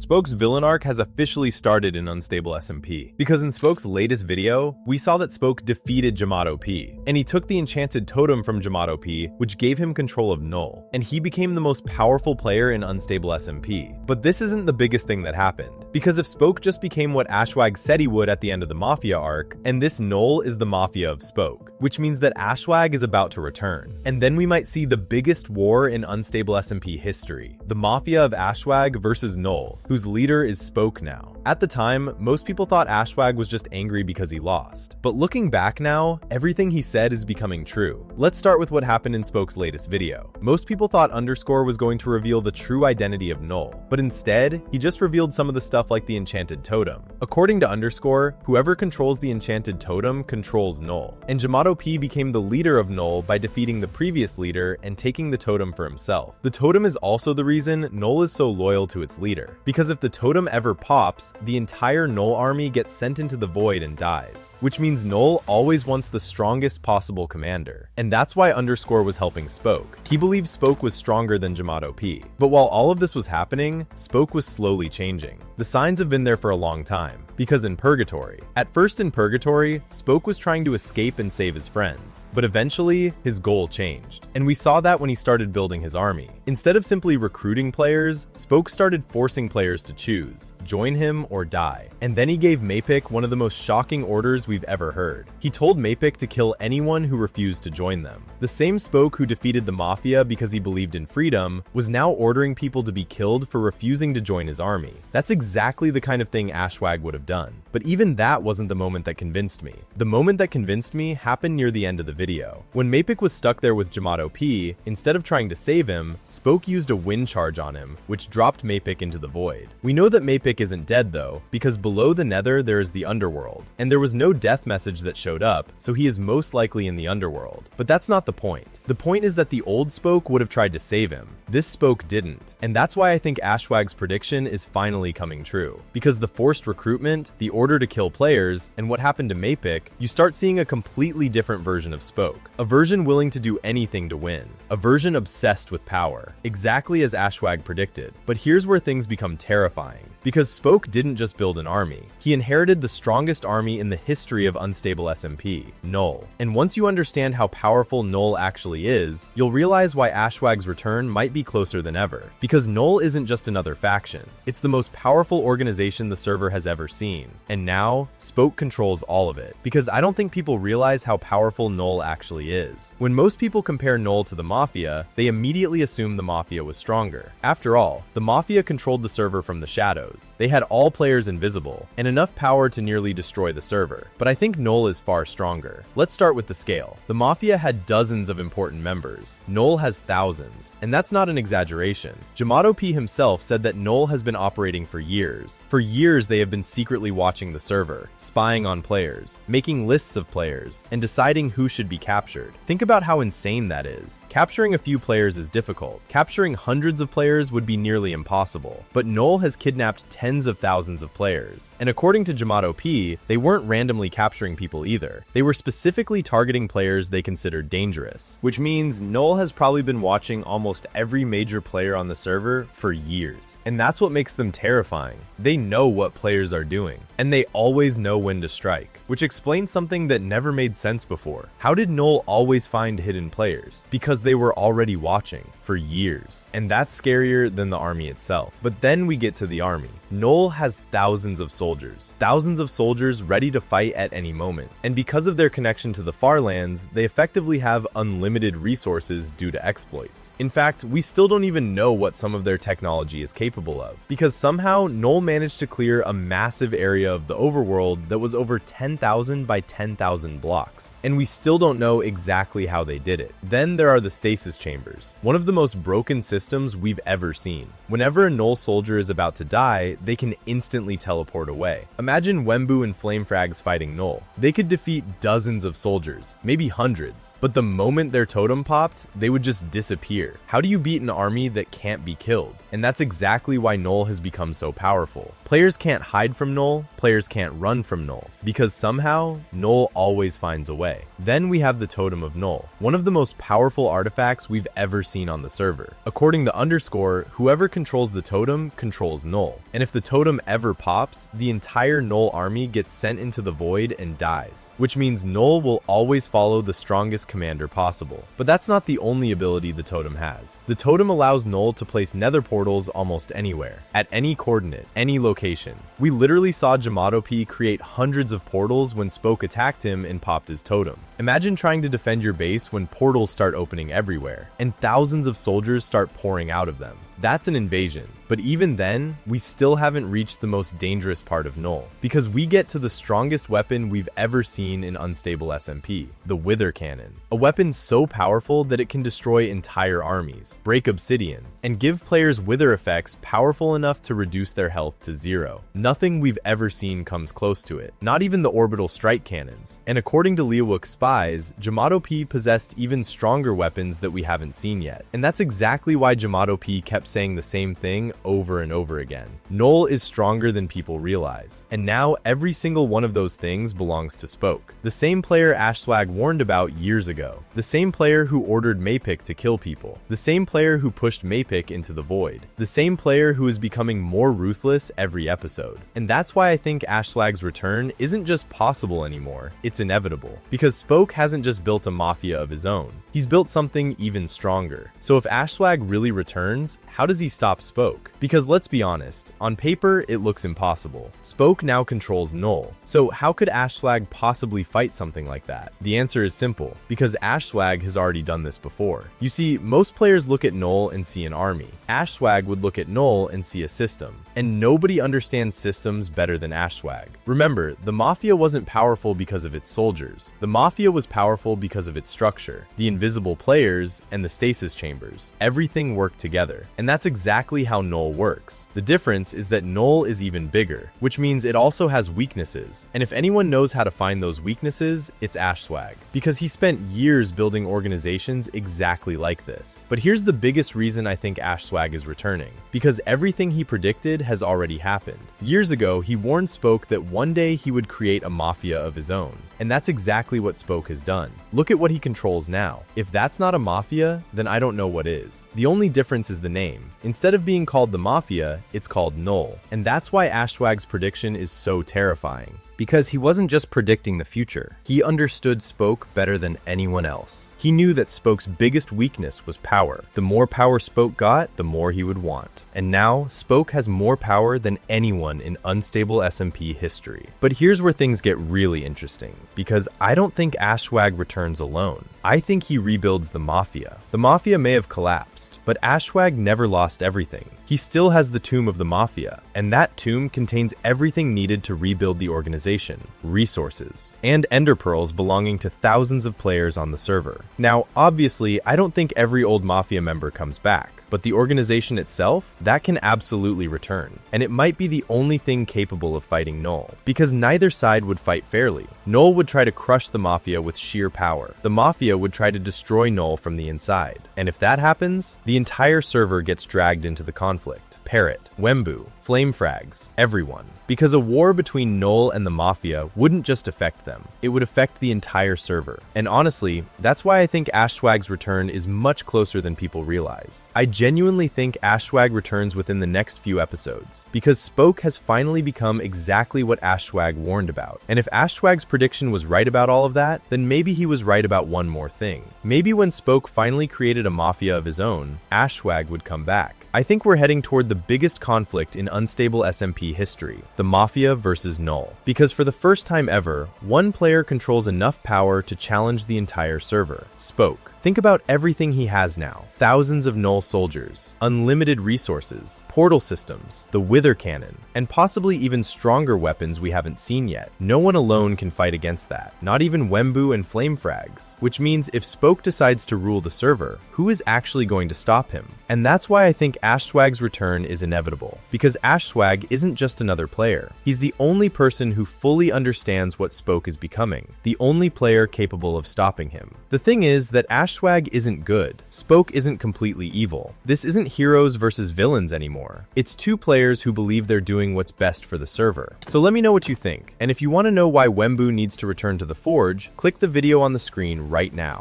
Spoke's villain arc has officially started in Unstable SMP, because in Spoke's latest video, we saw that Spoke defeated Jamato P, and he took the enchanted totem from Jamato P, which gave him control of Null, and he became the most powerful player in Unstable SMP. But this isn't the biggest thing that happened, because if Spoke just became what Ashwag said he would at the end of the Mafia arc, and this Null is the Mafia of Spoke, which means that Ashwag is about to return, and then we might see the biggest war in Unstable SMP history, the Mafia of Ashwag versus Null, whose leader is Spoke now. At the time, most people thought Ashwag was just angry because he lost. But looking back now, everything he said is becoming true. Let's start with what happened in Spoke's latest video. Most people thought Underscore was going to reveal the true identity of Null, but instead, he just revealed some of the stuff like the enchanted totem. According to Underscore, whoever controls the enchanted totem controls Null, and Jamato P became the leader of Null by defeating the previous leader and taking the totem for himself. The totem is also the reason Null is so loyal to its leader, because if the totem ever pops, the entire Null army gets sent into the void and dies, which means Null always wants the strongest possible commander. And that's why Underscore was helping Spoke. He believed Spoke was stronger than Jamato P. But while all of this was happening, Spoke was slowly changing. The signs have been there for a long time, because in Purgatory. At first in Purgatory, Spoke was trying to escape and save his friends, but eventually, his goal changed. And we saw that when he started building his army. Instead of simply recruiting players, Spoke started forcing players to choose, join him or die. And then he gave Mapik one of the most shocking orders we've ever heard. He told Mapik to kill anyone who refused to join them. The same Spoke who defeated the Mafia because he believed in freedom was now ordering people to be killed for refusing to join his army. That's exactly the kind of thing Ashwag would have done. But even that wasn't the moment that convinced me. The moment that convinced me happened near the end of the video. When Mapik was stuck there with Jamato P, instead of trying to save him, Spoke used a wind charge on him, which dropped Mapik into the void. We know that Mapik isn't dead though, because below the Nether there is the underworld, and there was no death message that showed up, so he is most likely in the underworld. But that's not the point. The point is that the old Spoke would have tried to save him. This Spoke didn't, and that's why I think Ashwag's prediction is finally coming true. Because the forced recruitment, the order to kill players, and what happened to Mapik, you start seeing a completely different version of Spoke. A version willing to do anything to win. A version obsessed with power. Exactly as Ashwag predicted. But here's where things become terrifying. Because Spoke didn't just build an army. He inherited the strongest army in the history of Unstable SMP, Null. And once you understand how powerful Null actually is, you'll realize why Ashwag's return might be closer than ever. Because Null isn't just another faction. It's the most powerful organization the server has ever seen. And now, Spoke controls all of it. Because I don't think people realize how powerful Null actually is. When most people compare Null to the Mafia, they immediately assume the Mafia was stronger. After all, the Mafia controlled the server from the shadows. They had all players invisible, and enough power to nearly destroy the server. But I think Null is far stronger. Let's start with the scale. The Mafia had dozens of important members. Null has thousands. And that's not an exaggeration. Jamato P himself said that Null has been operating for years. For years they have been secretly watching the server, spying on players, making lists of players, and deciding who should be captured. Think about how insane that is. Capturing a few players is difficult. Capturing hundreds of players would be nearly impossible. But Null has kidnapped tens of thousands of players. And according to Jamato P, they weren't randomly capturing people either. They were specifically targeting players they considered dangerous. Which means Null has probably been watching almost every major player on the server for years. And that's what makes them terrifying. They know what players are doing. And they always know when to strike. Which explains something that never made sense before. How did Null always find hidden players? Because they were already watching for years. And that's scarier than the army itself. But then we get to the army. Null has thousands of soldiers. Thousands of soldiers ready to fight at any moment. And because of their connection to the Far Lands, they effectively have unlimited resources due to exploits. In fact, we still don't even know what some of their technology is capable of. Because somehow, Null managed to clear a massive area of the overworld that was over 10,000 by 10,000 blocks. And we still don't know exactly how they did it. Then there are the stasis chambers, one of the most broken systems we've ever seen. Whenever a Null soldier is about to die, they can instantly teleport away. Imagine Wembu and Flamefrags fighting Null. They could defeat dozens of soldiers, maybe hundreds, but the moment their totem popped, they would just disappear. How do you beat an army that can't be killed? And that's exactly why Null has become so powerful. Players can't hide from Null, Players can't run from Null, because somehow, Null always finds a way. Then we have the Totem of Null, one of the most powerful artifacts we've ever seen on the server. According to Underscore, whoever controls the totem controls Null, and if the totem ever pops, the entire Null army gets sent into the void and dies, which means Null will always follow the strongest commander possible. But that's not the only ability the totem has. The totem allows Null to place nether portals almost anywhere, at any coordinate, any location. We literally saw Yamato P create hundreds of portals when Spoke attacked him and popped his totem. Imagine trying to defend your base when portals start opening everywhere, and thousands of soldiers start pouring out of them. That's an invasion. But even then, we still haven't reached the most dangerous part of Null, because we get to the strongest weapon we've ever seen in unstable SMP, the Wither Cannon. A weapon so powerful that it can destroy entire armies, break obsidian, and give players wither effects powerful enough to reduce their health to 0. Nothing we've ever seen comes close to it, not even the orbital strike cannons. And according to Leawook's spies, Yamato P possessed even stronger weapons that we haven't seen yet. And that's exactly why Yamato P kept saying the same thing over and over again. Null is stronger than people realize. And now every single one of those things belongs to Spoke. The same player Ashswag warned about years ago. The same player who ordered Maypick to kill people. The same player who pushed Maypick into the void. The same player who is becoming more ruthless every episode. And that's why I think Ashswag's return isn't just possible anymore, it's inevitable. Because Spoke hasn't just built a Mafia of his own. He's built something even stronger. So if Ashswag really returns, how does he stop Spoke? Because let's be honest, on paper it looks impossible. Spoke now controls Null. So how could Ashswag possibly fight something like that? The answer is simple, because Ashswag has already done this before. You see, most players look at Null and see an army. Ashswag would look at Null and see a system. And nobody understands systems better than Ashswag. Remember, the Mafia wasn't powerful because of its soldiers. The Mafia was powerful because of its structure, the invisible players, and the stasis chambers. Everything worked together. And that's exactly how Null works. The difference is that Null is even bigger, which means it also has weaknesses. And if anyone knows how to find those weaknesses, it's Ashswag, because he spent years building organizations exactly like this. But here's the biggest reason I think Ashswag is returning, because everything he predicted has already happened. Years ago, he warned Spoke that one day he would create a Mafia of his own. And that's exactly what Spoke has done. Look at what he controls now. If that's not a Mafia, then I don't know what is. The only difference is the name. Instead of being called the Mafia, it's called Null. And that's why Ashswag's prediction is so terrifying. Because he wasn't just predicting the future. He understood Spoke better than anyone else. He knew that Spoke's biggest weakness was power. The more power Spoke got, the more he would want. And now, Spoke has more power than anyone in unstable SMP history. But here's where things get really interesting, because I don't think Ashswag returns alone. I think he rebuilds the Mafia. The Mafia may have collapsed, but Ashswag never lost everything. He still has the Tomb of the Mafia, and that tomb contains everything needed to rebuild the organization, resources, and ender pearls belonging to thousands of players on the server. Now, obviously, I don't think every old Mafia member comes back, but the organization itself, that can absolutely return. And it might be the only thing capable of fighting Null, because neither side would fight fairly. Null would try to crush the Mafia with sheer power. The Mafia would try to destroy Null from the inside. And if that happens, the entire server gets dragged into the conflict. Parrot, Wembu, Flame Frags, everyone. Because a war between Null and the Mafia wouldn't just affect them, it would affect the entire server. And honestly, that's why I think Ashswag's return is much closer than people realize. I genuinely think Ashswag returns within the next few episodes, because Spoke has finally become exactly what Ashswag warned about. And if Ashswag's prediction was right about all of that, then maybe he was right about one more thing. Maybe when Spoke finally created a Mafia of his own, Ashswag would come back. I think we're heading toward the biggest conflict in unstable SMP history, the Mafia versus Null. Because for the first time ever, one player controls enough power to challenge the entire server, Spoke. Think about everything he has now. Thousands of Null soldiers, unlimited resources, portal systems, the Wither Cannon, and possibly even stronger weapons we haven't seen yet. No one alone can fight against that, not even Wembu and Flame Frags. Which means if Spoke decides to rule the server, who is actually going to stop him? And that's why I think Ashswag's return is inevitable. Because Ashswag isn't just another player. He's the only person who fully understands what Spoke is becoming. The only player capable of stopping him. The thing is that Ashswag Smash swag isn't good. Spoke isn't completely evil. This isn't heroes versus villains anymore. It's two players who believe they're doing what's best for the server. So let me know what you think. And if you want to know why Wembu needs to return to the Forge, click the video on the screen right now.